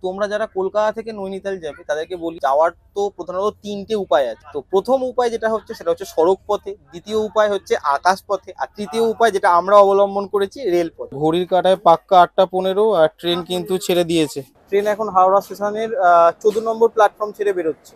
তোমরা যারা কলকাতা থেকে নৈনিতাল যাবে তাদেরকে বলি, যাওয়ার তো প্রধানত তিনটে উপায় আছে। তো প্রথম উপায় যেটা হচ্ছে সেটা হচ্ছে সড়ক পথে, দ্বিতীয় উপায় হচ্ছে আকাশ পথে, আর তৃতীয় উপায় যেটা আমরা অবলম্বন করেছি রেল পথে। ঘড়ির কাঁটায় পাক্কা 8টা 15 আর ট্রেন কিন্তু ছেড়ে দিয়েছে। ট্রেন এখন হাওড়া স্টেশনের 14 নম্বর প্ল্যাটফর্ম ছেড়ে বেরোচ্ছে।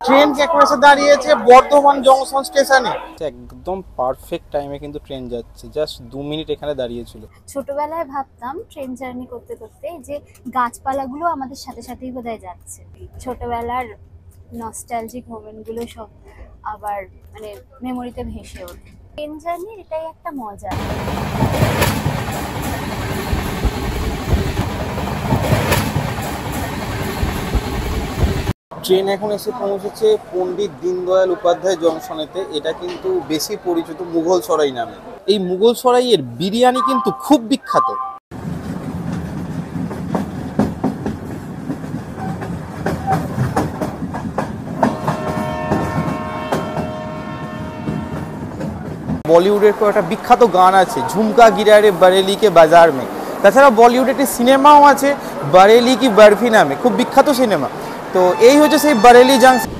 ট্রেন এখন এসে দাঁড়িয়েছে বর্ধমান জংশন স্টেশনে। একদম পারফেক্ট টাইমে কিন্তু ট্রেন যাচ্ছে, জাস্ট 2 মিনিট এখানে দাঁড়িয়েছিল। ছোটবেলায় ভাবতাম ট্রেন জার্নি করতে করতে যে গাছপালাগুলো আমাদের সাথে সাথেই বোধহয় যাচ্ছে। ছোটবেলার নস্টালজিক মোমেন্টগুলো সব আবার মানে মেমোরিতে ভেসে ওঠে। ট্রেন জার্নির এটাই একটা মজা। ট্রেন এখন এসে পৌঁছেছে পণ্ডিত দীনদয়াল উপাধ্যায় জংশনেতে। এটা কিন্তু বেশি পরিচিত মুঘলসরাই নামে। এই মুঘলসরাইয়ের বিরিয়ানি কিন্তু খুব বিখ্যাত। বলিউডের একটা বিখ্যাত গান আছে, ঝুমকা গিরারে বরেলি কে বাজার মে। তাছাড়া বলিউডে একটি সিনেমাও আছে বরেলি কি বরফি নামে, খুব বিখ্যাত সিনেমা। তো এই হচ্ছে সেই Bareilly junction.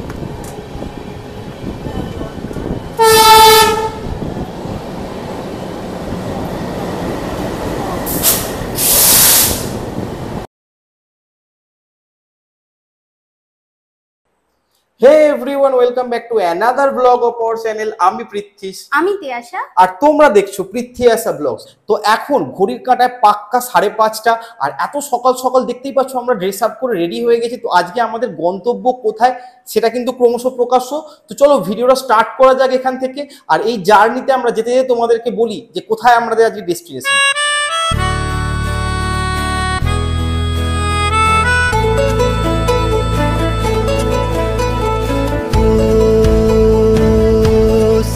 Hey everyone, welcome back to another blog of our channel. আমি পৃথ্বীশ, আমি তিয়াশা, আর তোমরা দেখছো পৃথ্বীয়াসা ব্লগস। তো এখন ঘড়ির কাঁটায় পাক্কা 5:30, আর এত সকাল সকাল দেখতেই পাচ্ছ আমরা ড্রেস আপ করে রেডি হয়ে গেছি। তো আজকে আমাদের গন্তব্য কোথায় সেটা কিন্তু ক্রমশ প্রকাশ্য। তো চলো ভিডিওটা স্টার্ট করা যাক এখান থেকে। আর এই জার্নিতে আমরা যেতে যেতে তোমাদেরকে বলি যে কোথায় আমাদের আজকে ডেস্টিনেশন।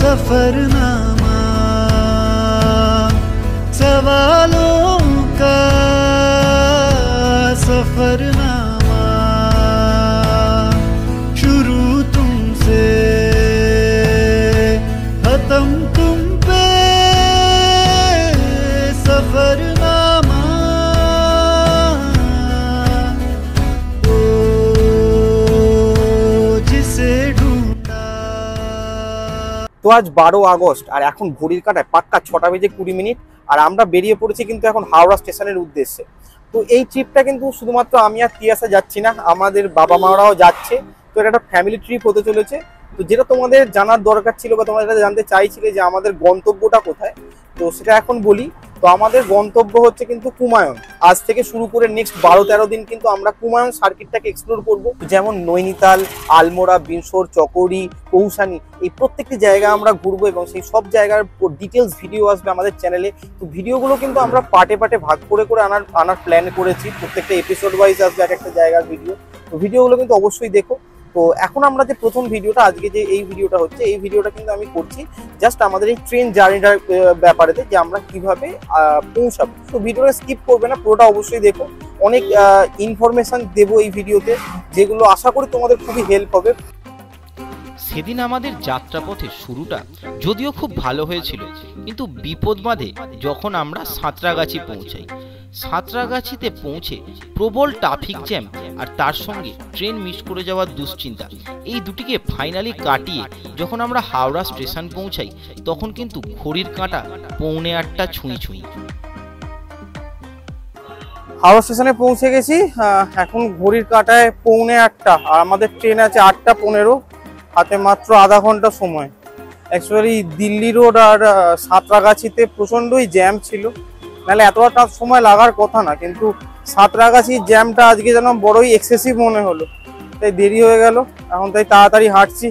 सफरनामा सवालों का सफरनामा शुरू तुमसे खत्म तुम पे सफरनामा ओ जिसे তো আজ 12 আগস্ট, আর এখন ঘড়ির কাঁটায় পাক্কা 6:20 আর আমরা বেরিয়ে পড়েছি কিন্তু এখন হাওড়া স্টেশনের উদ্দেশ্যে। তো এই ট্রিপটা কিন্তু শুধুমাত্র আমি আর তিয়াসা যাচ্ছি না, আমাদের বাবা মারাও যাচ্ছে। তো এটা একটা ফ্যামিলি ট্রিপ হতে চলেছে। তো যেটা তোমাদের জানার দরকার ছিল বা তোমরা যেটা জানতে চাইছিলে যে আমাদের গন্তব্যটা কোথায়, তো সেটা এখন বলি। তো আমাদের গন্তব্য হচ্ছে কিন্তু কুমায়ুন। আজ থেকে শুরু করে নেক্সট 12-13 দিন কিন্তু আমরা কুমায়ুন সার্কিটটাকে এক্সপ্লোর করব। যেমন নৈনিতাল, আলমোড়া, বিনসর, চকরি, কৌসানি, এই প্রত্যেকটি জায়গা আমরা ঘুরবো এবং সেই সব জায়গার ডিটেলস ভিডিও আসবে আমাদের চ্যানেলে। তো ভিডিওগুলো কিন্তু আমরা পার্টে পার্টে ভাগ করে করে আনার প্ল্যান করেছি। প্রত্যেকটা এপিসোড ওয়াইজ আসবে এক একটা জায়গার ভিডিও। তো ভিডিওগুলো কিন্তু অবশ্যই দেখো। তো এখন আমরা যে প্রথম ভিডিওটা, আজকে যে এই ভিডিওটা হচ্ছে, এই ভিডিওটা কিন্তু আমি করছি জাস্ট আমাদের এই ট্রেন জার্নিটার ব্যাপারে, যে আমরা কিভাবে পৌঁছাবো। তো ভিডিওটা স্কিপ করবে না, পুরোটা অবশ্যই দেখো। অনেক ইনফরমেশন দেবো এই ভিডিওতে, যেগুলো আশা করি তোমাদের খুবই হেল্প হবে। সেদিন আমাদের যাত্রাপথের শুরুটা যদিও খুব ভালো হয়েছিল, কিন্তু বিপদ বাঁধে যখন আমরা সাঁতরাগাছি পৌঁছাই। সাঁতরাগাছিতে পৌঁছে প্রবল ট্রাফিক জ্যাম আর তার সঙ্গে ট্রেন মিস করে যাওয়ার দুশ্চিন্তা, এই দুটিকে ফাইনালি কাটিয়ে যখন আমরা হাওড়া স্টেশন পৌঁছাই তখন কিন্তু ঘড়ির কাঁটা 8:45 ছুঁই। হাওড়া স্টেশনে পৌঁছে গেছি। এখন ঘড়ির কাঁটায় 8:45 আর আমাদের ট্রেন আছে 8:15। হাতে মাত্র আধা ঘন্টা সময়। অ্যাকচুয়ালি দিল্লি রোড আর সাঁতরাগাছিতে প্রচণ্ডই জ্যাম ছিল, নাহলে এতটা সময় লাগার কথা না। কিন্তু সাঁতরাগাছির জ্যামটা আজকে যেন বড়ই এক্সেসিভ মনে হলো, তাই দেরি হয়ে গেল। এখন তাই তাড়াতাড়ি হাঁটছি।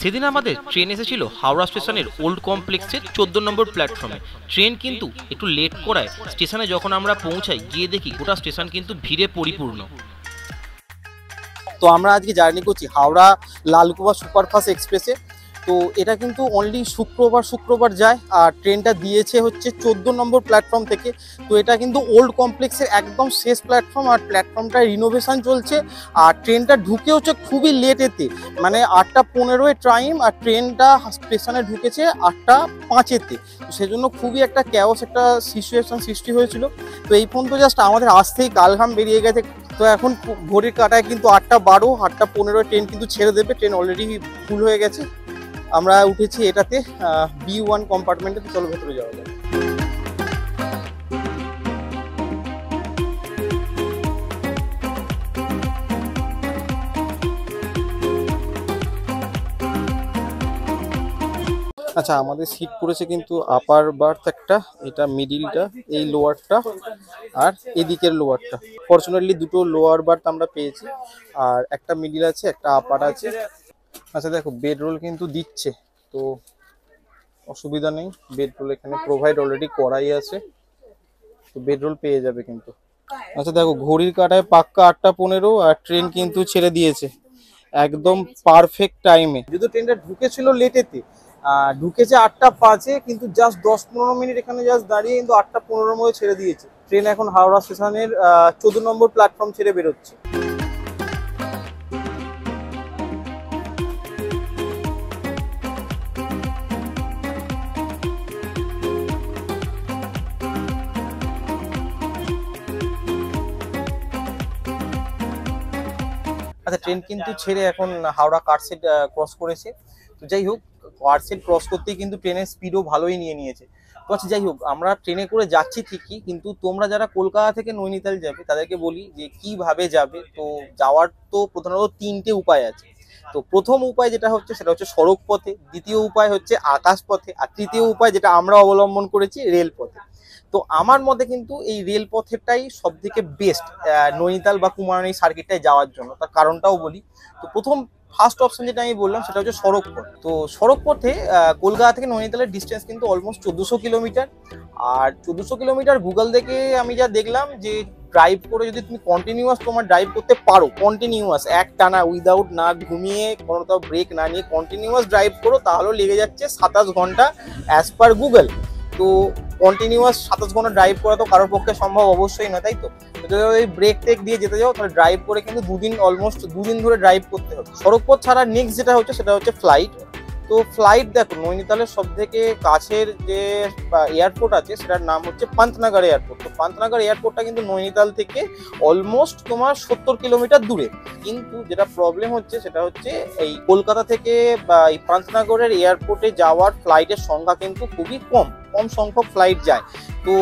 সেদিন আমাদের ট্রেন এসেছিল হাওড়া স্টেশনের ওল্ড কমপ্লেক্সের 14 নম্বর প্ল্যাটফর্মে। ট্রেন কিন্তু একটু লেট করায় স্টেশনে যখন আমরা পৌঁছাই গিয়ে দেখি গোটা স্টেশন কিন্তু ভিড়ে পরিপূর্ণ। তো আমরা আজকে জার্নি করছি হাওড়া লালকুয়া সুপারফাস্ট এক্সপ্রেসে। তো এটা কিন্তু অনলি শুক্রবার যায়, আর ট্রেনটা দিয়েছে হচ্ছে 14 নম্বর প্ল্যাটফর্ম থেকে। তো এটা কিন্তু ওল্ড কমপ্লেক্সের একদম শেষ প্ল্যাটফর্ম, আর প্ল্যাটফর্মটা রিনোভেশন চলছে। আর ট্রেনটা ঢুকে হচ্ছে খুবই লেটেতে, মানে 8:15 টাইম, আর ট্রেনটা স্টেশনে ঢুকেছে 8:05-তে। তো সেজন্য খুবই একটা ক্যাওস একটা সিচুয়েশন সৃষ্টি হয়েছিল। তো এই ফোন তো জাস্ট আমাদের আসতেই গালঘাম বেরিয়ে গেছে। তো এখন ঘড়ির কাঁটায় কিন্তু 8:12, 8:15 ট্রেন কিন্তু ছেড়ে দেবে। ট্রেন অলরেডি ফুল হয়ে গেছে। আমরা উঠেছি এটাতে B1 কম্পার্টমেন্টে। তো চলো ভেতরে যাওয়া যাক। আচ্ছা, আমাদের সিট পড়েছে কিন্তু আপার বার্থ একটা, এটা মিডিলটা, এই লোয়ারটা আর এদিকের লোয়ারটা। ফরচুনেটলি দুটো লোয়ার বার্থ আমরা পেয়েছি, আর একটা মিডিল আছে, একটা আপার আছে। আচ্ছা দেখো, বেড রোল কিন্তু দিচ্ছে, তো অসুবিধা নেই। বেড রোল এখানে প্রোভাইড অলরেডি করাই আছে, তো বেড রোল পেয়ে যাবে কিন্তু। আচ্ছা দেখো, ঘড়ির কাঁটায় পাক্কা 8:15, আর ট্রেন কিন্তু ছেড়ে দিয়েছে একদম পারফেক্ট টাইমে। যদি ট্রেনটা ঢুকেছিল লেটেতে, ঢুকেছে 8:05-এ, কিন্তু জাস্ট 10-15 মিনিট এখানে জাস্ট দাঁড়িয়ে কিন্তু 8:15-র মধ্যে ছেড়ে দিয়েছে। ট্রেন এখন হাওড়া স্টেশনের 14 নম্বর প্ল্যাটফর্ম ছেড়ে বেরোচ্ছে। আচ্ছা, ট্রেন কিন্তু ছেড়ে এখন হাওড়া কাটসেট ক্রস করেছে। তো যাই হোক, কাটসেট ক্রস করতেই কিন্তু ট্রেনের স্পিডও ভালোই নিয়েছে। তো আচ্ছা যাই হোক, আমরা ট্রেনে করে যাচ্ছি ঠিকই, কিন্তু তোমরা যারা কলকাতা থেকে নৈনিতাল যাবে তাদেরকে বলি যে কিভাবে যাবে। তো যাওয়ার তো প্রধানত 3টে উপায় আছে। তো প্রথম উপায় যেটা হচ্ছে সেটা হচ্ছে সড়ক পথে, দ্বিতীয় উপায় হচ্ছে আকাশ পথে, আর তৃতীয় উপায় যেটা আমরা অবলম্বন করেছি রেল পথে। তো আমার মতে কিন্তু এই রেল পথেরটাই সব থেকে বেস্ট নৈনিতাল বা কুমারনী সার্কিটটায় যাওয়ার জন্য। তার কারণটাও বলি। তো ফার্স্ট অপশন যেটা আমি বললাম সেটা হচ্ছে সড়ক পথ। তো সড়ক পথে কলকাতা থেকে নৈনিতালের ডিস্টেন্স কিন্তু অলমোস্ট 1400 কিলোমিটার। আর 1400 কিলোমিটার গুগল থেকে আমি যা দেখলাম যে ড্রাইভ করে যদি তুমি কন্টিনিউয়াস তোমার ড্রাইভ করতে পারো, কন্টিনিউয়াস এক টানা উইদাউট না ঘুমিয়ে কোনো তো ব্রেক না নিয়ে কন্টিনিউয়াস ড্রাইভ করো, তাহলে লেগে যাচ্ছে 27 ঘন্টা অ্যাজ পার গুগল। তো কন্টিনিউয়াস 27 ঘন্টা ড্রাইভ করা তো কারোর পক্ষে সম্ভব অবশ্যই না, তাই তো? যদি ওই ব্রেক টেক দিয়ে যেতে যাও তাহলে ড্রাইভ করে কিন্তু অলমোস্ট দুদিন ধরে ড্রাইভ করতে হবে। সড়ক পথ ছাড়া নেক্সট যেটা হচ্ছে সেটা হচ্ছে ফ্লাইট। তো ফ্লাইট দেখো, নৈনিতালের সব থেকে কাছের যে এয়ারপোর্ট আছে সেটার নাম হচ্ছে পান্তনগর এয়ারপোর্ট। তো পান্তনগর এয়ারপোর্টটা কিন্তু নৈনিতাল থেকে অলমোস্ট তোমার 70 কিলোমিটার দূরে। কিন্তু যেটা প্রবলেম হচ্ছে সেটা হচ্ছে এই কলকাতা থেকে বা এই পান্তনগরের এয়ারপোর্টে যাওয়ার ফ্লাইটের সংখ্যা কিন্তু খুবই কম সংখ্যক ফ্লাইট যায়। তো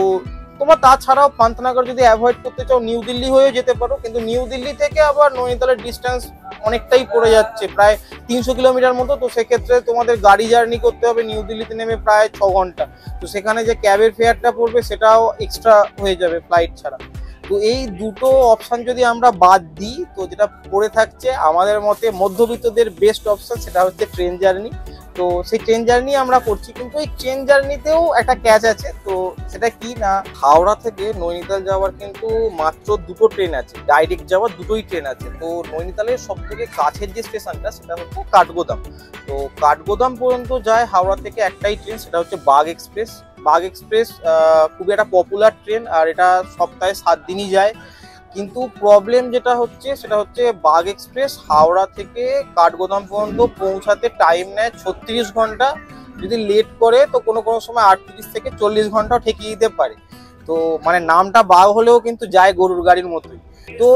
তোমার তাছাড়াও পান্তনগর যদি অ্যাভয়েড করতে চাও নিউ দিল্লি হয়েও যেতে পারো, কিন্তু নিউ দিল্লি থেকে আবার নৈনিতালের ডিস্টেন্স অনেকটাই পড়ে যাচ্ছে, প্রায় 300 কিলোমিটার মতো। তো সেক্ষেত্রে তোমাদের গাড়ি জার্নি করতে হবে নিউ দিল্লিতে নেমে প্রায় 6 ঘন্টা। তো সেখানে যে ক্যাবের ফেয়ারটা পড়বে সেটাও এক্সট্রা হয়ে যাবে ফ্লাইট ছাড়া। তো এই দুটো অপশন যদি আমরা বাদ দিই, তো যেটা পড়ে থাকছে আমাদের মতে মধ্যবিত্তদের বেস্ট অপশন সেটা হচ্ছে ট্রেন জার্নি। তো সেই ট্রেন জার্নি আমরা করছি, কিন্তু এই ট্রেন জার্নিতেও একটা ক্যাচ আছে। তো সেটা কি না, হাওড়া থেকে নৈনিতাল যাওয়ার কিন্তু মাত্র দুটো ট্রেন আছে, ডাইরেক্ট যাওয়ার দুটোই ট্রেন আছে। তো নৈনিতালের সব থেকে কাছের যে স্টেশনটা সেটা হচ্ছে কাঠগোদাম। তো কাঠগোদাম পর্যন্ত যায় হাওড়া থেকে একটাই ট্রেন, সেটা হচ্ছে বাগ এক্সপ্রেস। বাগ এক্সপ্রেস খুবই একটা পপুলার ট্রেন, আর এটা সপ্তাহে 7 দিনই যায়। কিন্তু প্রবলেম যেটা হচ্ছে সেটা হচ্ছে বাগ এক্সপ্রেস হাওড়া থেকে কাঠগোদাম পর্যন্ত পৌঁছাতে টাইম নেয় 36 ঘন্টা। যদি লেট করে তো কোনো সময় 38 থেকে 40 ঘন্টাও ঠেকিয়ে দিতে পারে। তো মানে নামটা বাগ হলেও কিন্তু যায় গরুর গাড়ির মতোই। তো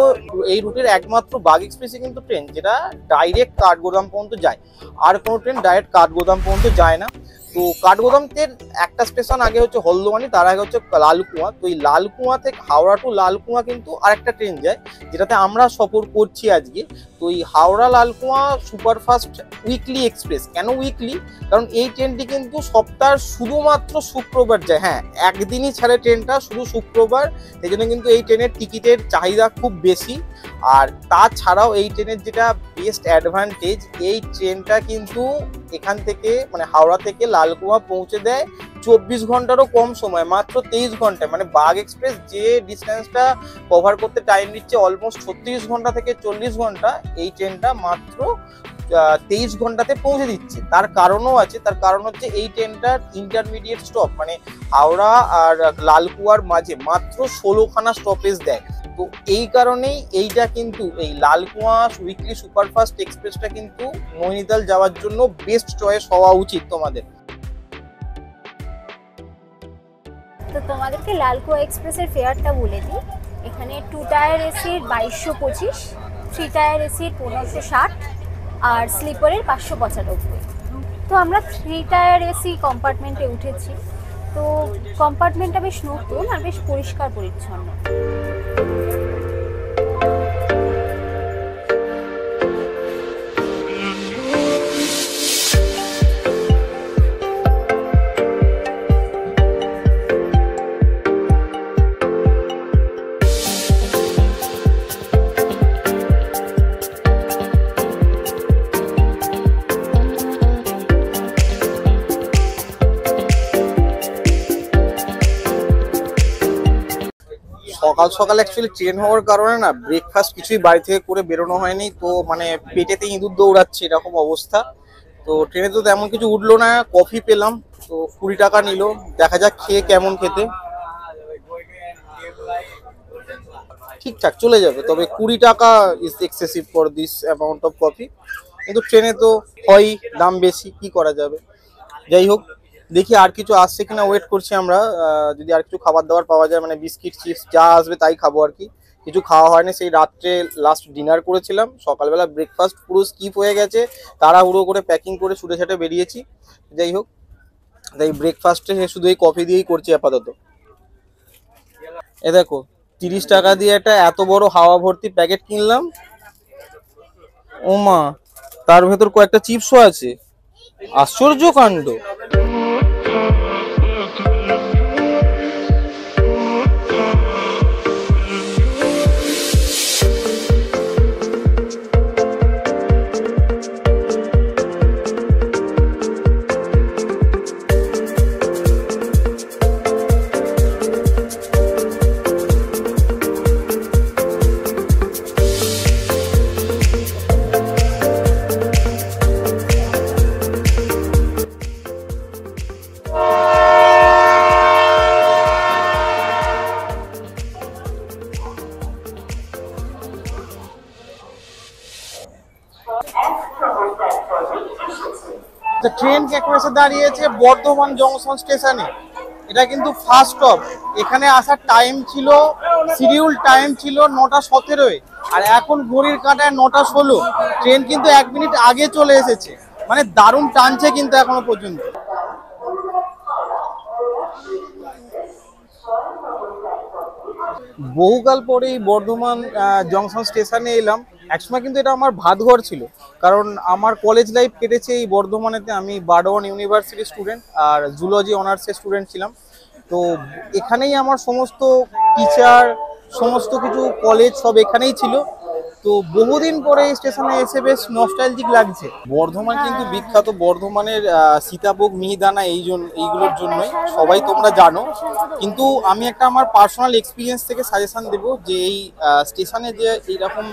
এই রুটের একমাত্র বাগ এক্সপ্রেসে কিন্তু ট্রেন যেটা ডাইরেক্ট কাঠগোদাম পর্যন্ত যায়, আর কোনো ট্রেন ডাইরেক্ট কাঠগোদাম পর্যন্ত যায় না। তো কাঠগোদামের একটা স্টেশন আগে হচ্ছে হলদোয়ানি, তার আগে হচ্ছে লালকুয়া। তো এই লালকুয়া থেকে হাওড়া টু লালকুয়া কিন্তু আরেকটা ট্রেন যায়, যেটাতে আমরা সফর করছি আজকে। তো এই Howrah Lalkuan superfast weekly express. কেন উইকলি? কারণ এই ট্রেনটি কিন্তু সপ্তাহের শুধুমাত্র শুক্রবার যায়। হ্যাঁ, একদিনই ছাড়ে ট্রেনটা, শুধু শুক্রবার। সেই জন্য কিন্তু এই ট্রেনের টিকিটের চাহিদা খুব বেশি। আর তাছাড়াও এই ট্রেনের যেটা বেস্ট অ্যাডভান্টেজ, এই ট্রেনটা কিন্তু এখান থেকে মানে হাওড়া থেকে লালকুয়া পৌঁছে দেয় ঘন্টারও কম সময়, মাত্র 23 ঘন্টায়। মানে বাগ এক্সপ্রেস যে ডিস্টেন্সটা কভার করতে টাইম দিচ্ছে অলমোস্ট 36 ঘন্টা থেকে 40 ঘন্টা, এই ট্রেনটা মাত্র 23 ঘন্টাতে পৌঁছে দিচ্ছে। তার কারণও আছে, তার কারণ হচ্ছে এই ট্রেনটার ইন্টারমিডিয়েট স্টপ, মানে হাওড়া আর লালকুয়ার মাঝে মাত্র 16খানা স্টপেজ দেয়। তো এই কারণেই এইটা কিন্তু এই লালকুয়া উইকলি সুপারফাস্ট এক্সপ্রেসটা কিন্তু নৈনিতাল যাওয়ার জন্য বেস্ট চয়েস হওয়া উচিত তোমাদের। তো তোমাদেরকে লালকুয়া এক্সপ্রেসের ফেয়ারটা বলে দিই। এখানে 2 টায়ার এসির 2225, 3 টায়ার এসির 1560 আর স্লিপারের 595। তো আমরা 3 টায়ার এসি কম্পার্টমেন্টে উঠেছি। তো কম্পার্টমেন্টটা বেশ নতুন আর বেশ পরিষ্কার পরিচ্ছন্ন। সকাল সকাল অ্যাকচুয়ালি ট্রেন হওয়ার কারণে না ব্রেকফাস্ট কিছুই বাড়ি থেকে করে বেরোনো হয়নি, তো মানে পেটেতে ইঁদুর দৌড়াচ্ছে এরকম অবস্থা। তো ট্রেনে তো তেমন কিছু উঠলো না, কফি পেলাম, তো 20 টাকা নিল, দেখা যাক খেয়ে কেমন খেতে। ঠিকঠাক চলে যাবে, তবে 20 টাকা is excessive for this amount of coffee. কিন্তু ট্রেনে তো হয় দাম বেশি, কি করা যাবে। যাই হোক, দেখি আর কিছু আসছে কিনা, ওয়েট করছি আমরা। যদি আর কিছু খাবার দাবার পাওয়া যায়, মানে বিস্কিট চিপস যা আসবে তাই খাবো আর কি। কিছু খাওয়া হয়নি, সেই রাত্রে লাস্ট ডিনার করেছিলাম, সকালবেলা ব্রেকফাস্ট পুরো স্কিপ হয়ে গেছে, তাড়াহুড়ো করে প্যাকিং করে ছুটে ছাটে বেরিয়েছি। যাই হোক, তাই ব্রেকফাস্টে শুধু এই কফি দিয়েই করছি আপাতত। এ দেখো 30 টাকা দিয়ে একটা এত বড় হাওয়া ভর্তি প্যাকেট কিনলাম। ওমা, তার ভেতর কয়েকটা চিপসও আছে, আশ্চর্য কাণ্ড। ট্রেন এখন এসে দাঁড়িয়েছে বর্ধমান জংশন স্টেশনে। এটা কিন্তু ফার্স্ট স্টপ। এখানে আসার টাইম ছিল, শিডিউল টাইম ছিল 9টা 17, আর এখন ঘড়ির কাঁটায় 9টা 16। ট্রেন কিন্তু 1 মিনিট আগে চলে এসেছে, মানে দারুণ টানছে কিন্তু এখনো পর্যন্ত। বহুকাল পরে এই বর্ধমান জংশন স্টেশনে এলাম। একসময় কিন্তু এটা আমার ভাতঘর ছিল, কারণ আমার কলেজ লাইফ কেটেছে এই বর্ধমানেতে। আমি বারডোয়ান ইউনিভার্সিটির স্টুডেন্ট আর জুলজি অনার্সের স্টুডেন্ট ছিলাম। তো এখানেই আমার সমস্ত টিচার, সমস্ত কিছু কলেজ সব এখানেই ছিল। তো বহুদিন পরে এই স্টেশনে এসে বেশ নস্টালজিক লাগছে। বর্ধমান কিন্তু বিখ্যাত, বর্ধমানের সীতাভোগ মিহিদানা এইগুলোর জন্যই সবাই তোমরা জানো। কিন্তু আমি একটা আমার পার্সোনাল এক্সপিরিয়েন্স থেকে সাজেশন দেবো যে এই স্টেশনে যে এইরকম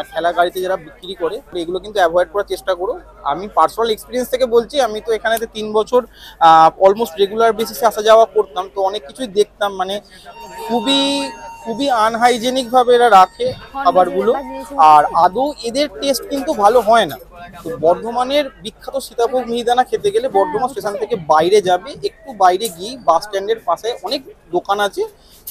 ঠেলা গাড়িতে যারা বিক্রি করে এগুলো কিন্তু অ্যাভয়েড করার চেষ্টা করো। আমি পার্সোনাল এক্সপিরিয়েন্স থেকে বলছি, আমি তো এখানেতে 3 বছর অলমোস্ট রেগুলার বেসিসে আসা যাওয়া করতাম, তো অনেক কিছুই দেখতাম। মানে খুবই আনহাইজেনিক ভাবে এরা রাখে খাবারগুলো, আর আদৌ এদের টেস্ট কিন্তু ভালো হয় না। তো বর্ধমানের বিখ্যাত সীতাভোগ মিহিদানা খেতে গেলে বর্ধমান স্টেশন থেকে বাইরে যাবে, একটু বাইরে গিয়ে বাস স্ট্যান্ডের পাশে অনেক দোকান আছে,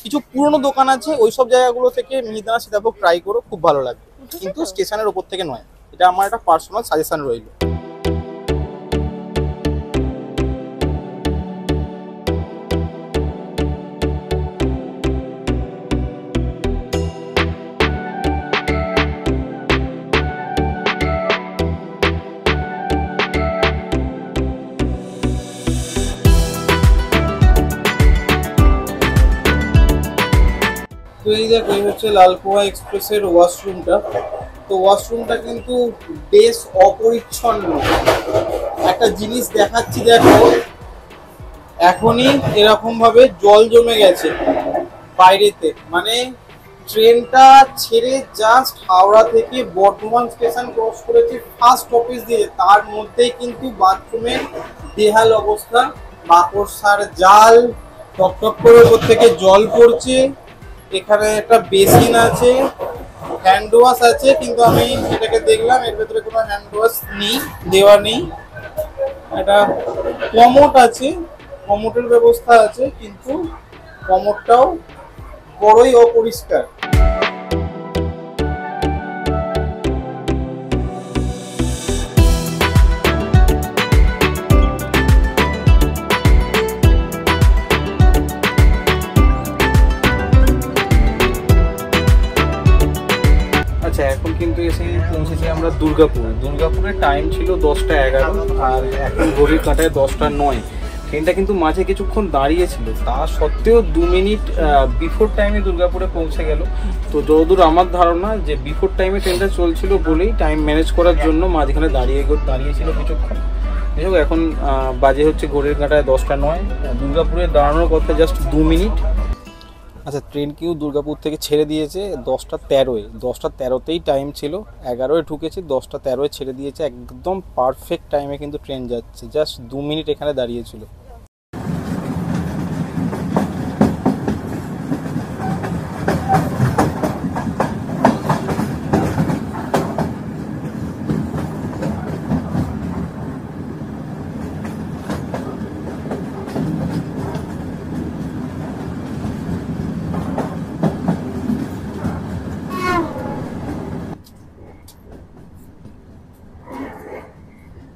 কিছু পুরনো দোকান আছে, ওইসব জায়গাগুলো থেকে মিহিদানা সীতাভোগ ট্রাই করো, খুব ভালো লাগবে। কিন্তু স্টেশনের ওপর থেকে নয়, এটা আমার একটা পার্সোনাল সাজেশন রইল। তো এই দেখো, এই হচ্ছে লালকুয়া এক্সপ্রেসের ওয়াশরুমটা। তো ওয়াশরুমটা কিন্তু বেশ অপরিচ্ছন্ন। একটা জিনিস দেখাচ্ছি, দেখো, এখনই এরকম ভাবে জল জমে গেছে বাইরেতে, মানে ট্রেনটা ছেড়ে জাস্ট হাওড়া থেকে বর্ধমান স্টেশন ক্রস করেছে ফার্স্ট অফিস দিয়ে, তার মধ্যেই কিন্তু বাথরুমের বেহাল অবস্থা, মাকড়সার জাল, টপ টপ করে উপর থেকে জল পড়ছে। এখানে একটা বেসিন আছে, হ্যান্ড ওয়াশ আছে, কিন্তু আমি এটাকে দেখলাম এর ভেতরে কোনো হ্যান্ড ওয়াশ নেই, দেওয়া নেই। একটা কমোড আছে, কমোডের ব্যবস্থা আছে, কিন্তু কমোডটাও বড়ই অপরিষ্কার। আচ্ছা, এখন কিন্তু এসে পৌঁছেছি আমরা দুর্গাপুরের টাইম ছিল 10:11 আর এখন ঘড়ির কাঁটায় 10:09। ট্রেনটা কিন্তু মাঝে কিছুক্ষণ দাঁড়িয়েছিল, তা সত্ত্বেও 2 মিনিট বিফোর টাইমে দুর্গাপুরে পৌঁছে গেল। তো যতদূর আমার ধারণা যে বিফোর টাইমে ট্রেনটা চলছিল বলেই টাইম ম্যানেজ করার জন্য মাঝখানে দাঁড়িয়েছিল কিছুক্ষণ। যাই হোক, এখন বাজে হচ্ছে ঘড়ির কাঁটায় 10:09। দুর্গাপুরে দাঁড়ানোর কথা জাস্ট 2 মিনিট। আচ্ছা, ট্রেন কেউ দুর্গাপুর থেকে ছেড়ে দিয়েছে 10:13-এ, 10:13-তেই টাইম ছিল, 11-এ ঢুকেছে, 10:13-এ ছেড়ে দিয়েছে। একদম পারফেক্ট টাইমে কিন্তু ট্রেন যাচ্ছে, জাস্ট 2 মিনিট এখানে দাঁড়িয়েছিল।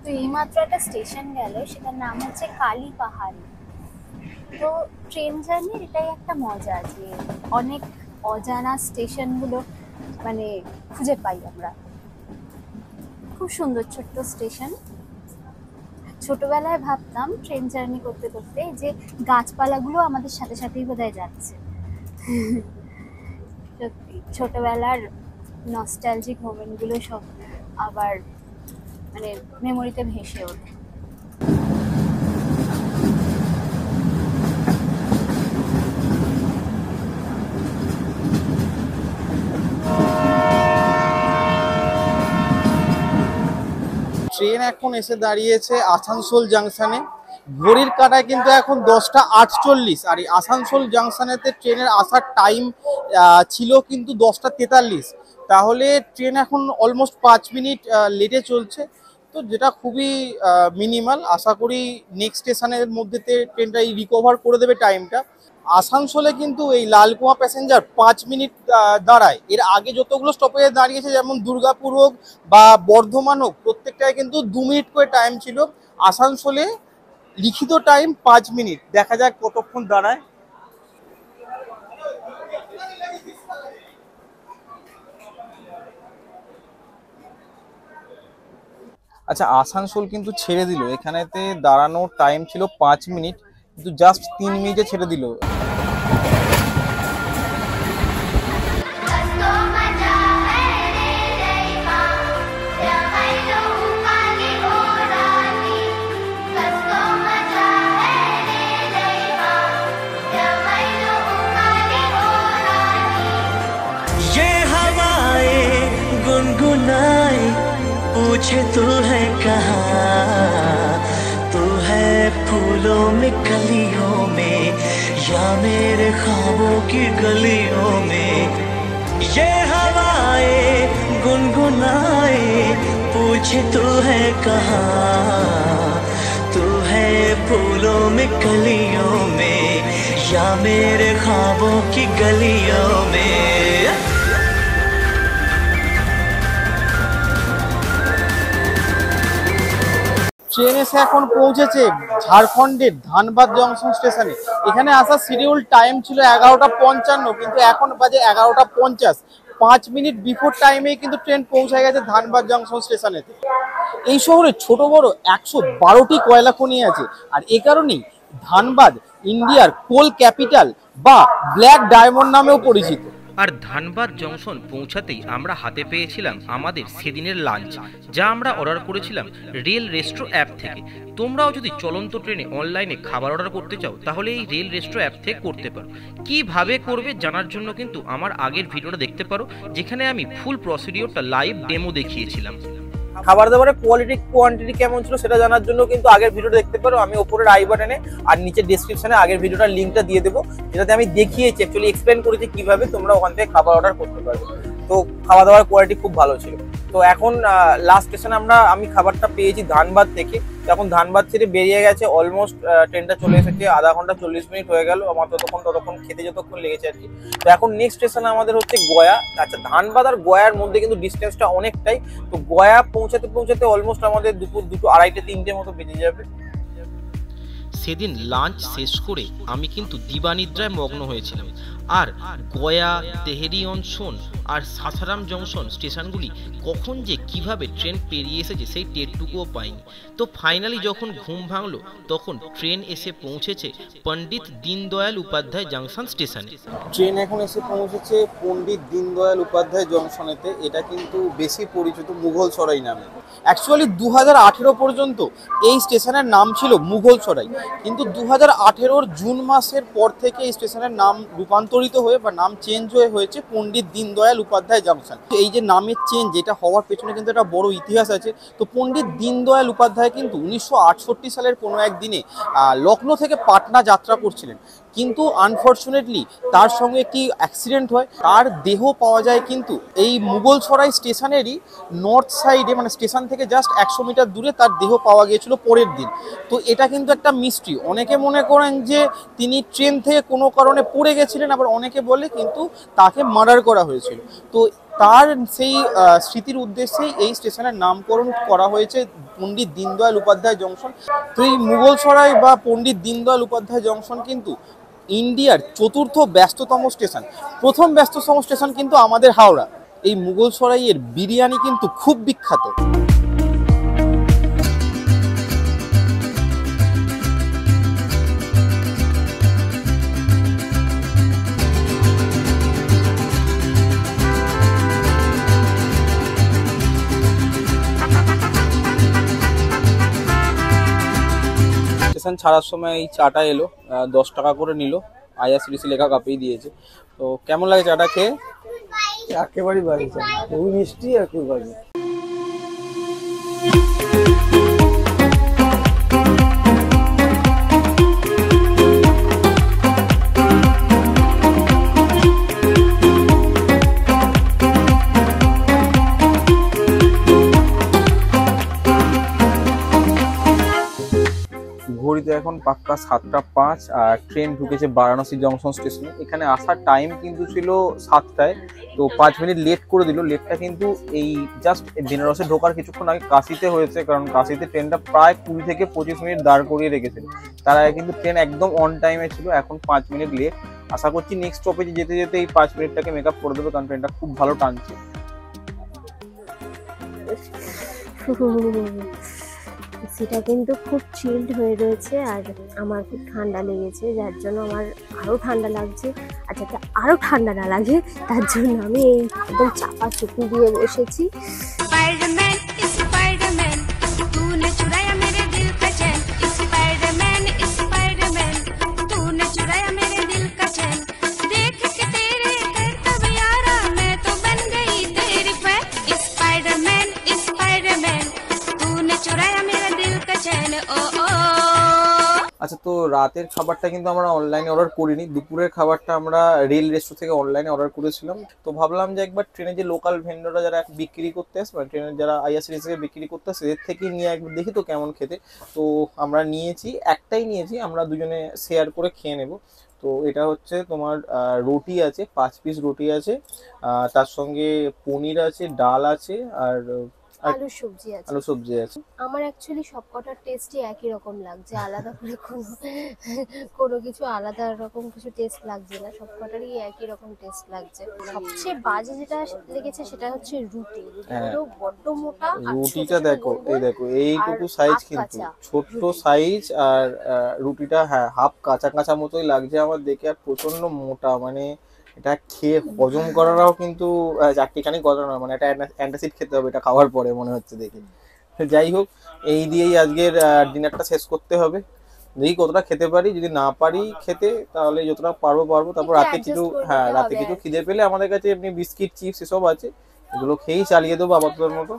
তো এইমাত্র একটা স্টেশন গেল, সেটার নাম হচ্ছে কালী পাহাড়ি। তো ট্রেন জার্নির এটাই একটা মজা যে অনেক অজানা স্টেশনগুলো মানে খুঁজে পাই আমরা। খুব সুন্দর ছোট্ট স্টেশন। ছোটবেলায় ভাবতাম ট্রেন জার্নি করতে করতে যে গাছপালাগুলো আমাদের সাথে সাথেই বোধহয় যাচ্ছে। সত্যি ছোটবেলার নস্টালজিক মোমেন্টগুলো সব আবার মানে মেমোরিতে ভেসে ওঠে। ট্রেন এখন এসে দাঁড়িয়েছে আসানসোল জাংশনে। ঘড়ির কাঁটায় কিন্তু এখন 10:48, আর এই আসানসোল জাংশনেতে ট্রেনের আসার টাইম ছিল কিন্তু 10:43। তাহলে ট্রেন এখন অলমোস্ট 5 মিনিট লেটে চলছে, তো যেটা খুবই মিনিমাল। আশা করি নেক্সট স্টেশনের মধ্যেতে ট্রেনটা রিকভার করে দেবে টাইমটা। আসানসোলে কিন্তু এই লালকুয়া প্যাসেঞ্জার 5 মিনিট দাঁড়ায়। এর আগে যতগুলো স্টপেজে দাঁড়িয়েছে, যেমন দুর্গাপুর হোক বা বর্ধমান হোক, প্রত্যেকটায় কিন্তু 2 মিনিট করে টাইম ছিল। আসানসোলে লিখিত টাইম 5 মিনিট। দেখা যাক কতক্ষণ দাঁড়ায়। আচ্ছা, আসানসোল কিন্তু ছেড়ে দিল। এখানেতে দাঁড়ানোর টাইম ছিল 5 মিনিট, কিন্তু জাস্ট 3 মিনিটে ছেড়ে দিল। ये हवाएं गुनगुनाए पूछे तू है कहाँ, तू है फूलों में कलियों में या मेरे ख्वाबों की गलियों में। ये हवाएं गुनगुनाए पूछे तू है कहाँ, तू है फूलों में कलियों में या मेरे ख्वाबों की गलियों में। ট্রেন এসে এখন পৌঁছেছে ঝাড়খণ্ডের ধানবাদ জংশন স্টেশনে। এখানে আসার শিডিউল টাইম ছিল 11:55, কিন্তু এখন বাজে 11:50। 5 মিনিট বিফোর টাইমেই কিন্তু ট্রেন পৌঁছে গেছে ধানবাদ জংশন স্টেশনেতে। এই শহরে ছোট বড় 112টি কয়লা খনি আছে, আর এ কারণেই ধানবাদ ইন্ডিয়ার কোল ক্যাপিটাল বা ব্ল্যাক ডায়মন্ড নামেও পরিচিত। আর ধানবাদ জংশন পৌঁছাতেই আমরা হাতে পেয়েছিলাম আমাদের সেদিনের লাঞ্চ, যা আমরা অর্ডার করেছিলাম রেল রেস্ট্রো অ্যাপ থেকে। তোমরাও যদি চলন্ত ট্রেনে অনলাইনে খাবার অর্ডার করতে চাও তাহলে এই রেল রেস্ট্রো অ্যাপ থেকে করতে পারো। কিভাবে করবে জানার জন্য কিন্তু আমার আগের ভিডিওটা দেখতে পারো, যেখানে আমি ফুল প্রসিডিওরটা লাইভ ডেমো দেখিয়েছিলাম। খাবার দাবারের কোয়ালিটি কোয়ান্টিটি কেমন ছিল সেটা জানার জন্য কিন্তু আগের ভিডিওটা দেখতে পারো। আমি ওপরের আই বাটনে আর নিচে ডেসক্রিপশনে আগের ভিডিওটার লিঙ্কটা দিয়ে দেবো, যেটাতে আমি দেখিয়েছি, অ্যাকচুয়ালি এক্সপ্লেন করেছি কিভাবে তোমরা ওখান থেকে খাবার অর্ডার করতে পারবে। তো খাওয়া দাওয়ার কোয়ালিটি খুব ভালো ছিল। তো এখন লাস্ট স্টেশনে আমি খাবারটা পেয়েছি ধানবাদ থেকে। এখন ধানবাদ থেকে বেরিয়ে গেছে, অলমোস্ট ট্রেনটা চলে এসেছে, আধা ঘন্টা 40 মিনিট হয়ে গেল আমার। ততক্ষণ খেতে যতক্ষণ লেগেছে আর কি। তো এখন নেক্সট স্টেশন আমাদের হচ্ছে গয়া। আচ্ছা, ধানবাদ আর গয়ার মধ্যে কিন্তু ডিস্টেন্সটা অনেকটাই। তো গয়া পৌঁছাতে অলমোস্ট আমাদের দুপুর 2, 2:30, 3টে মতো বেজে যাবে। সেদিন লাঞ্চ শেষ করে আমি কিন্তু দিবানিদ্রায় মগ্ন হয়েছিলাম। আর গয়া, তেহেরি অনশন আর সাসারাম জংশন স্টেশনগুলি কখন যে কিভাবে ট্রেন পেরিয়ে এসেছে সেই টেরটুকুও পাইনি। তো ফাইনালি যখন ঘুম ভাঙলো তখন ট্রেন এসে পৌঁছেছে পণ্ডিত দীনদয়াল উপাধ্যায় জংশন স্টেশনে। ট্রেন এখন এসে পৌঁছেছে পণ্ডিত দীনদয়াল উপাধ্যায় জংশনেতে। এটা কিন্তু বেশি পরিচিত মুঘলসরাই নামে। অ্যাকচুয়ালি 2018 পর্যন্ত এই স্টেশনের নাম ছিল মুঘলসরাই, কিন্তু 2018 জুন মাসের পর থেকে এই স্টেশনের নাম রূপান্তরিত হয়ে বা নাম চেঞ্জ হয়েছে পণ্ডিত দীনদয়াল উপাধ্যায় জংশন। এই যে নামের চেঞ্জ, যেটা হওয়ার পেছনে কিন্তু একটা বড় ইতিহাস আছে। তো পণ্ডিত দীনদয়াল উপাধ্যায় কিন্তু 1968 সালের কোনো এক দিনে লখনৌ থেকে পাটনা যাত্রা করছিলেন, কিন্তু আনফর্চুনেটলি তার সঙ্গে একটি অ্যাক্সিডেন্ট হয়। তার দেহ পাওয়া যায় কিন্তু এই মুঘলসরাই স্টেশনেরই নর্থ সাইডে, মানে স্টেশন থেকে জাস্ট 100 মিটার দূরে তার দেহ পাওয়া গিয়েছিল পরের দিন। তো এটা কিন্তু একটা মিস্ট্রি। অনেকে মনে করেন যে তিনি ট্রেন থেকে কোনো কারণে পড়ে গেছিলেন, আবার অনেকে বলে কিন্তু তাকে মার্ডার করা হয়েছিল। তো তার সেই স্মৃতির উদ্দেশ্যেই এই স্টেশনের নামকরণ করা হয়েছে পণ্ডিত দীনদয়াল উপাধ্যায় জংশন। তো এই মুঘলসরাই বা পণ্ডিত দীনদয়াল উপাধ্যায় জংশন কিন্তু ইন্ডিয়ার 4র্থ ব্যস্ততম স্টেশন। প্রথম ব্যস্ততম স্টেশন কিন্তু আমাদের হাওড়া। এই মুঘলসরাইয়ের বিরিয়ানি কিন্তু খুব বিখ্যাত। স্টেশন ছাড়ার সময় এই চাটা এলো, 10 টাকা করে নিল, IRCTC লেখা কাপেই দিয়েছে। তো কেমন লাগে চাটা খেয়ে? একেবারেই বাজে চা, খুবই মিষ্টি আর খুব বাজে। ঘড়িতে এখন পাক্কা 7টা 5 আর ট্রেন ঢুকেছে বারাণসী জংশন স্টেশনে। এখানে আসার টাইম কিন্তু ছিল 7টায়, তো 5 মিনিট লেট করে দিল। লেটটা কিন্তু এই জাস্ট বেনারসে ঢোকার কিছুক্ষণ আগে কাশিতে হয়েছে, কারণ কাশিতে ট্রেনটা প্রায় 20 থেকে 25 মিনিট দাঁড় করিয়ে রেখেছিল। তার আগে কিন্তু ট্রেন একদম অন টাইমে ছিল, এখন 5 মিনিট লেট। আশা করছি নেক্সট স্টপেজে যেতে যেতে এই 5 মিনিটটাকে মেকআপ করে দেবে, কারণ ট্রেনটা খুব ভালো টানছে। সেটা কিন্তু খুব চিল্ড হয়ে রয়েছে আর আমার খুব ঠান্ডা লেগেছে, যার জন্য আমার আরও ঠান্ডা লাগছে। আর যাতে আরও ঠান্ডা না লাগে তার জন্য আমি এই একদম চাপা চুপি দিয়ে বসেছি। स्पाइडरमैन स्पाइडरमैन तूने चुराया मेरे दिल का चैन, स्पाइडरमैन स्पाइडरमैन तूने चुराया मेरे दिल का चैन, देख के तेरे करतब यारा मैं तो बन गई तेरी फैन, स्पाइडरमैन स्पाइडरमैन तूने चुराया मेरा दिल का चैन ओ ओ। আচ্ছা, তো রাতের খাবারটা কিন্তু আমরা অনলাইনে অর্ডার করিনি। দুপুরের খাবারটা আমরা রেল রেস্ট্রো থেকে অনলাইনে অর্ডার করেছিলাম। তো ভাবলাম যে একবার ট্রেনে যে লোকাল ভেন্ডররা যারা বিক্রি করতে আসে, মানে ট্রেনের যারা IRCTC থেকে বিক্রি করতে আসে, এদের থেকে নিয়ে একবার দেখি তো কেমন খেতে। তো আমরা নিয়েছি, একটাই নিয়েছি, আমরা দুজনে শেয়ার করে খেয়ে নেব। তো এটা হচ্ছে তোমার রুটি আছে, 5 পিস রুটি আছে, তার সঙ্গে পনির আছে, ডাল আছে, আর আলুর সবজি আছে। আলু সবজি আছে। আমার অ্যাকচুয়ালি সবকটার টেস্টই একই রকম লাগছে, আলাদা করে কোনো কিছু আলাদা রকম কিছু টেস্ট লাগছে না, সবকটারই একই রকম টেস্ট লাগছে। সবচেয়ে বাজে যেটা লেগেছে সেটা হচ্ছে রুটিগুলো বড্ড মোটা। রুটিটা দেখো, এই দেখো এইটুকু সাইজ, কিন্তু ছোট্ট সাইজ, আর রুটিটা হ্যাঁ হাফ কাঁচা কাঁচা মতোই লাগছে আমার দেখে, আর প্রচন্ড মোটা, মানে এটা খেয়ে হজম করাটাও কিন্তু চারটিখানি কথা নয়, মানে একটা অ্যান্টাসিড খেতে হবে এটা খাওয়ার পরে মনে হচ্ছে দেখে। যাই হোক, এই দিয়েই আজকের ডিনারটা শেষ করতে হবে। দেখি কতটা খেতে পারি, যদি না পারি খেতে তাহলে যতটা পারবো। তারপর রাতে কিছু রাতে কিছু খিদে পেলে আমাদের কাছে এমনি বিস্কিট চিপস এসব আছে, এগুলো খেয়েই চালিয়ে দেবো আপাততর মতো।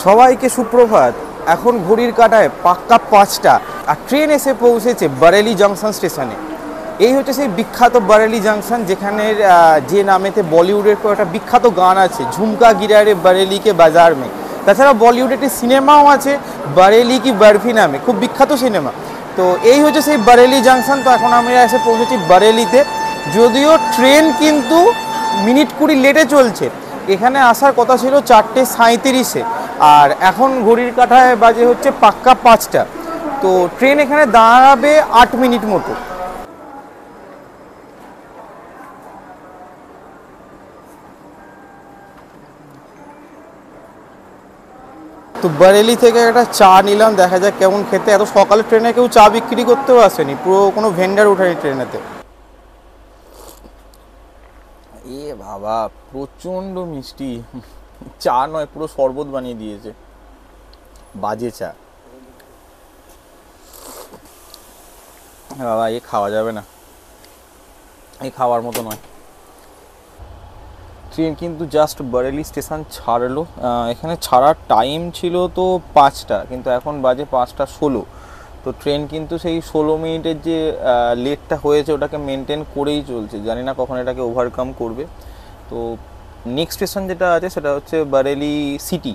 সবাইকে সুপ্রভাত। এখন ঘড়ির কাঁটায় পাক্কা 5টা, আর ট্রেন এসে পৌঁছেছে বারেলি জংশন স্টেশনে। এই হচ্ছে সেই বিখ্যাত বারেলি জংশন, যেখানের যে নামেতে বলিউডের একটা বিখ্যাত গান আছে, ঝুমকা গিরারে বারেলি কে বাজার মে। তাছাড়া বলিউডের একটি সিনেমাও আছে বারেলি কি বরফি নামে, খুব বিখ্যাত সিনেমা। তো এই হচ্ছে সেই বারেলি জংশন। তো এখন আমরা এসে পৌঁছেছি বারেলিতে, যদিও ট্রেন কিন্তু মিনিট 20 লেটে চলছে। এখানে আসার কথা ছিল 4:37-এ, আর এখন ঘড়ির কাঁটায় বাজে হচ্ছে পাক্কা 5টা। তো ট্রেন এখানে দাঁড়াবে 8 মিনিট মতো। তো বারেলি থেকে একটা চা নিলাম, দেখা যাক কেমন খেতে। এত সকালে ট্রেনে কেউ চা বিক্রি করতেও আসেনি, পুরো কোনো ভেন্ডার ওঠেনি ট্রেনেতে। এ বাবা, প্রচণ্ড মিষ্টি। চা নয়, পুরো শরবত বানিয়ে দিয়েছে, বাজে চা। বাবা, এ খাওয়া যাবে না, এই খাওয়ার মতো নয়। ট্রেন কিন্তু জাস্ট বারেলি স্টেশন ছাড়লো। এখানে ছাড়ার টাইম ছিল তো 5টা, কিন্তু এখন বাজে 5:16। তো ট্রেন কিন্তু সেই 16 মিনিটের যে লেটটা হয়েছে ওটাকে মেনটেন করেই চলছে, জানি না কখন এটাকে ওভারকাম করবে। তো নেক্সট স্টেশন যেটা আছে সেটা হচ্ছে বারেলি সিটি।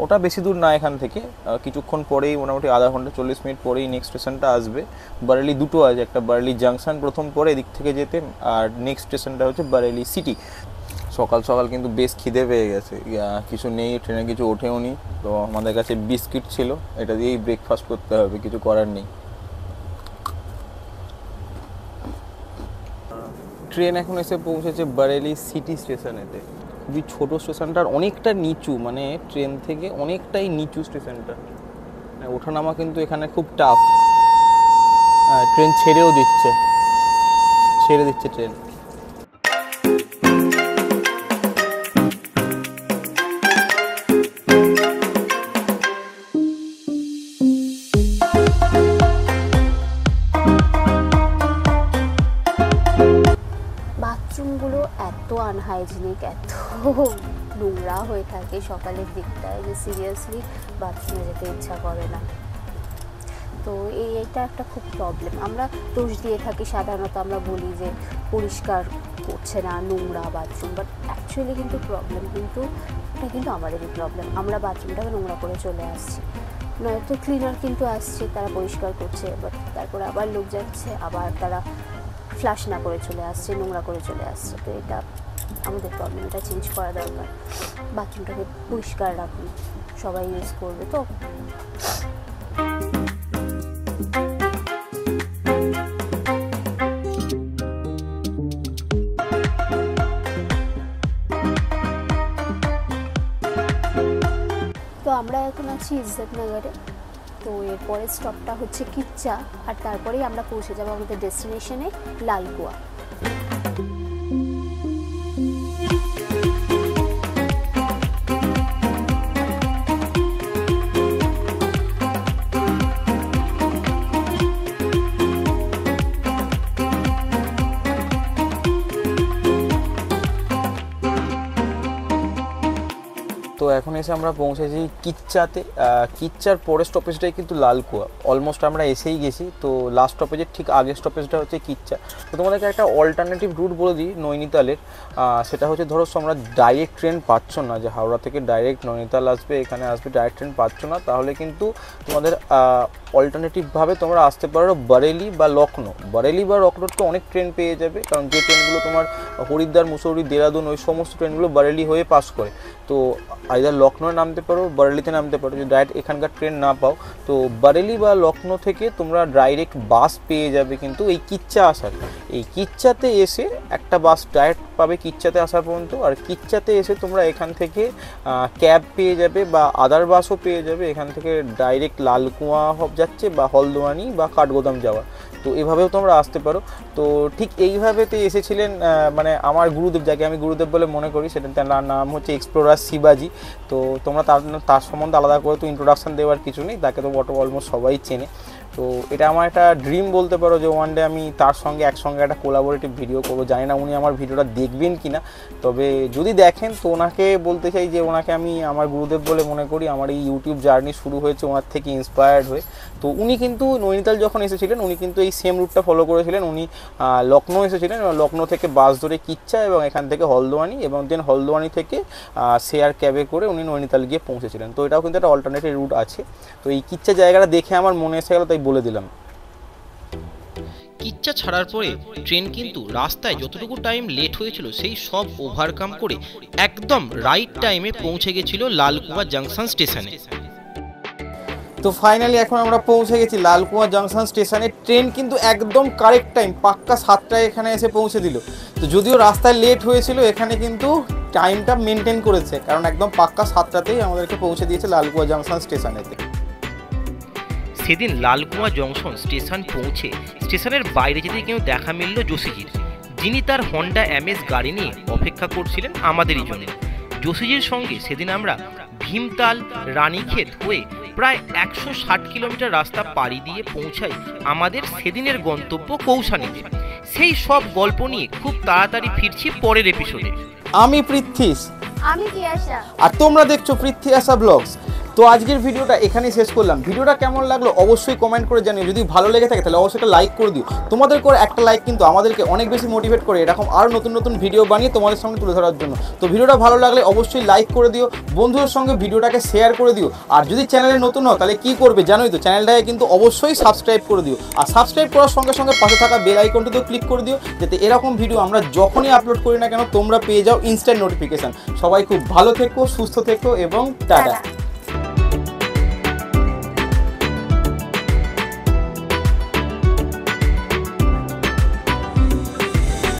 ওটা বেশি দূর না এখান থেকে, কিছুক্ষণ পরেই, মোটামুটি আধা ঘন্টা 40 মিনিট পরেই নেক্সট স্টেশনটা আসবে। বারেলি দুটো আছে, একটা বারেলি জাংশন প্রথম পরে এদিক থেকে যেতে, আর নেক্সট স্টেশনটা হচ্ছে বারেলি সিটি। সকাল সকাল কিন্তু বেশ খিদে পেয়ে গেছে, কিছু নেই ট্রেনে, কিছু ওঠেও নি। তো আমাদের কাছে বিস্কিট ছিল, এটা দিয়েই ব্রেকফাস্ট করতে হবে, কিছু করার নেই। ট্রেন এখন এসে পৌঁছেছে বারেলি সিটি স্টেশনেতে। খুবই ছোট স্টেশনটার, অনেকটা নিচু, মানে ট্রেন থেকে অনেকটাই নিচু স্টেশনটা। ওঠানামা কিন্তু এখানে খুব টাফ। ট্রেন ছেড়ে দিচ্ছে ট্রেন। বাথরুমগুলো এত আনহাইজিনিক, এত নোংরা হয়ে থাকে সকালের দিকটায় যে সিরিয়াসলি বাথরুমে যেতে ইচ্ছা করে না। তো এইটা একটা খুব প্রবলেম। আমরা দোষ দিয়ে থাকি সাধারণত, আমরা বলি যে পরিষ্কার করছে না, নোংরা বাথরুম, বাট অ্যাকচুয়ালি কিন্তু প্রবলেম কিন্তু এটা কিন্তু আমাদেরই প্রবলেম। আমরা বাথরুমটাকে নোংরা করে চলে আসছি, নয়তো ক্লিনার কিন্তু আসছে, তারা পরিষ্কার করছে, বাট তারপরে আবার লোক যাচ্ছে, আবার তারা ফ্লাশ না করে চলে আসছে, নোংরা করে চলে আসছে। তো এটা আমাদের প্রবলেম, এটা চেঞ্জ করা দরকার। বাথরুমটাকে পরিষ্কার রাখুন, সবাই ইউজ করবে। তো আমরা এখন আছি ইজ্জতনগরে। তো এরপরের স্টপটা হচ্ছে কিচ্চা, আর তারপরেই আমরা পৌঁছে যাবো আমাদের ডেস্টিনেশনে লালকুয়া। তো এখন এসে আমরা পৌঁছেছি কিচ্চাতে। কিচ্চার পরের স্টপেজটাই কিন্তু লালকুয়া। অলমোস্ট আমরা এসেই গেছি। তো লাস্ট স্টপেজের ঠিক আগের স্টপেজটা হচ্ছে কিচ্চা। তো তোমাদেরকে একটা অল্টারনেটিভ রুট বলে দিই নৈনিতালের। সেটা হচ্ছে ধরো তোমরা ডাইরেক্ট ট্রেন পাচ্ছ না, যে হাওড়া থেকে ডাইরেক্ট নৈনিতাল আসবে, এখানে আসবে, ডাইরেক্ট ট্রেন পাচ্ছ না, তাহলে কিন্তু তোমাদের অল্টারনেটিভভাবে তোমরা আসতে পারো বারেলি বা লখনৌ। বারেলি বা লখনৌর তো অনেক ট্রেন পেয়ে যাবে, কারণ যে ট্রেনগুলো তোমার হরিদ্বার, মুসৌরি, দেরাদুন ওই সমস্ত ট্রেনগুলো বারেলি হয়ে পাস করে। তো আইদার লখনৌ নামতে পারো, বারেলিতে নামতে পারো। যদি ডাইরেক্ট এখানকার ট্রেন না পাও তো বারেলি বা লখনৌ থেকে তোমরা ডাইরেক্ট বাস পেয়ে যাবে কিন্তু এই কিচ্চা আসার। এই কিচ্চাতে এসে একটা বাস ডাইরেক্ট পাবে কিচ্চাতে আসার পর্যন্ত, আর কিচ্চাতে এসে তোমরা এখান থেকে ক্যাব পেয়ে যাবে বা আদার বাসও পেয়ে যাবে এখান থেকে ডাইরেক্ট লালকুয়া যাচ্ছে বা হলদোয়ানি বা কাঠগোদাম যাওয়া। তো এভাবেও তোমরা আসতে পারো। তো ঠিক এইভাবেতে এসেছিলেন মানে আমার গুরুদেব, যাকে আমি গুরুদেব বলে মনে করি, সেটা তার নাম হচ্ছে এক্সপ্লোরার শিবাজি। তো তোমরা তার সম্বন্ধে আলাদা করে তো ইন্ট্রোডাকশান দেওয়ার কিছু নেই, তাকে তো অলমোস্ট সবাই চেনে। তো এটা আমার একটা ড্রিম বলতে পারো যে ওয়ান ডে আমি তার সঙ্গে একসঙ্গে একটা কোলাবোরেটিভ ভিডিও করবো। জানি না উনি আমার ভিডিওটা দেখবেন কি না, তবে যদি দেখেন তো ওনাকে বলতে চাই যে ওনাকে আমি আমার গুরুদেব বলে মনে করি। আমার এই ইউটিউব জার্নি শুরু হয়েছে ওনার থেকে ইন্সপায়ার্ড হয়ে। তো উনি কিন্তু নৈনিতাল যখন এসেছিলেন উনি কিন্তু এই সেম রুটটা ফলো করেছিলেন। উনি লখনৌ এসেছিলেন, লখনৌ থেকে বাস ধরে কিচ্চা এবং এখান থেকে হলদোয়ানি, এবং দেন হলদোয়ানি থেকে শেয়ার ক্যাবে করে উনি নৈনিতাল গিয়ে পৌঁছেছিলেন। তো এটাও কিন্তু একটা অল্টারনেটিভ রুট আছে। তো এই কিচ্চা জায়গাটা দেখে আমার মনে এসে গেল, তাই বলে দিলাম। কিচ্চা ছাড়ার পরে ট্রেন কিন্তু রাস্তায় যতটুকু টাইম লেট হয়েছিল সেই সব ওভারকাম করে একদম রাইট টাইমে পৌঁছে গেছিল লালকুয়া জাংশন স্টেশনে। তো ফাইনালি এখন আমরা পৌঁছে গেছি লালকুয়া জাংশন স্টেশনে। ট্রেন কিন্তু একদম কারেক্ট টাইম, পাক্কা 7টায় এখানে এসে পৌঁছে দিল। তো যদিও রাস্তায় লেট হয়েছিল এখানে কিন্তু টাইমটা মেনটেন করেছে, কারণ একদম পাক্কা 7টাতেই আমাদেরকে পৌঁছে দিয়েছে লালকুয়া জাংশন স্টেশনেতে। সেদিন লালকুয়া জংশন স্টেশন পৌঁছে স্টেশনের বাইরে যেতে কেউ দেখা মিলল যোশীজির, যিনি তার হন্ডা অ্যামেজ গাড়ি নিয়ে অপেক্ষা করছিলেন আমাদেরই জন্য। যোশীজির সঙ্গে সেদিন আমরা ভীমতাল রানীক্ষেত হয়ে প্রায় 160 কিলোমিটার রাস্তা পাড়ি দিয়ে পৌঁছাই আমাদের সেদিনের গন্তব্য কৌশানীতে। সেই সব গল্প নিয়ে খুব তাড়াতাড়ি ফিরছি পরের এপিসোডে। আমি পৃথ্বীশ, আমি তিয়াশা, আর তোমরা দেখছো পৃথ্বী আশা ব্লগস। তো আজকের ভিডিওটা এখানেই শেষ করলাম। ভিডিওটা কেমন লাগলো অবশ্যই কমেন্ট করে জানিও। যদি ভালো লেগে থাকে তাহলে অবশ্যই একটা লাইক করে দিও। তোমাদের করে একটা লাইক কিন্তু আমাদেরকে অনেক বেশি মোটিভেট করে এরকম আরও নতুন নতুন ভিডিও বানিয়ে তোমাদের সঙ্গে তুলে ধরার জন্য। তো ভিডিওটা ভালো লাগলে অবশ্যই লাইক করে দিও, বন্ধুদের সঙ্গে ভিডিওটাকে শেয়ার করে দিও। আর যদি চ্যানেলে নতুন হও তাহলে কী করবে জানোই তো, চ্যানেলটাকে কিন্তু অবশ্যই সাবস্ক্রাইব করে দিও। আর সাবস্ক্রাইব করার সঙ্গে সঙ্গে পাশে থাকা বেল আইকনটিতেও ক্লিক করে দিও, যাতে এরকম ভিডিও আমরা যখনই আপলোড করি না কেন তোমরা পেয়ে যাও ইনস্ট্যান্ট নোটিফিকেশান। সবাই খুব ভালো থেকো, সুস্থ থেকো এবং টাটা।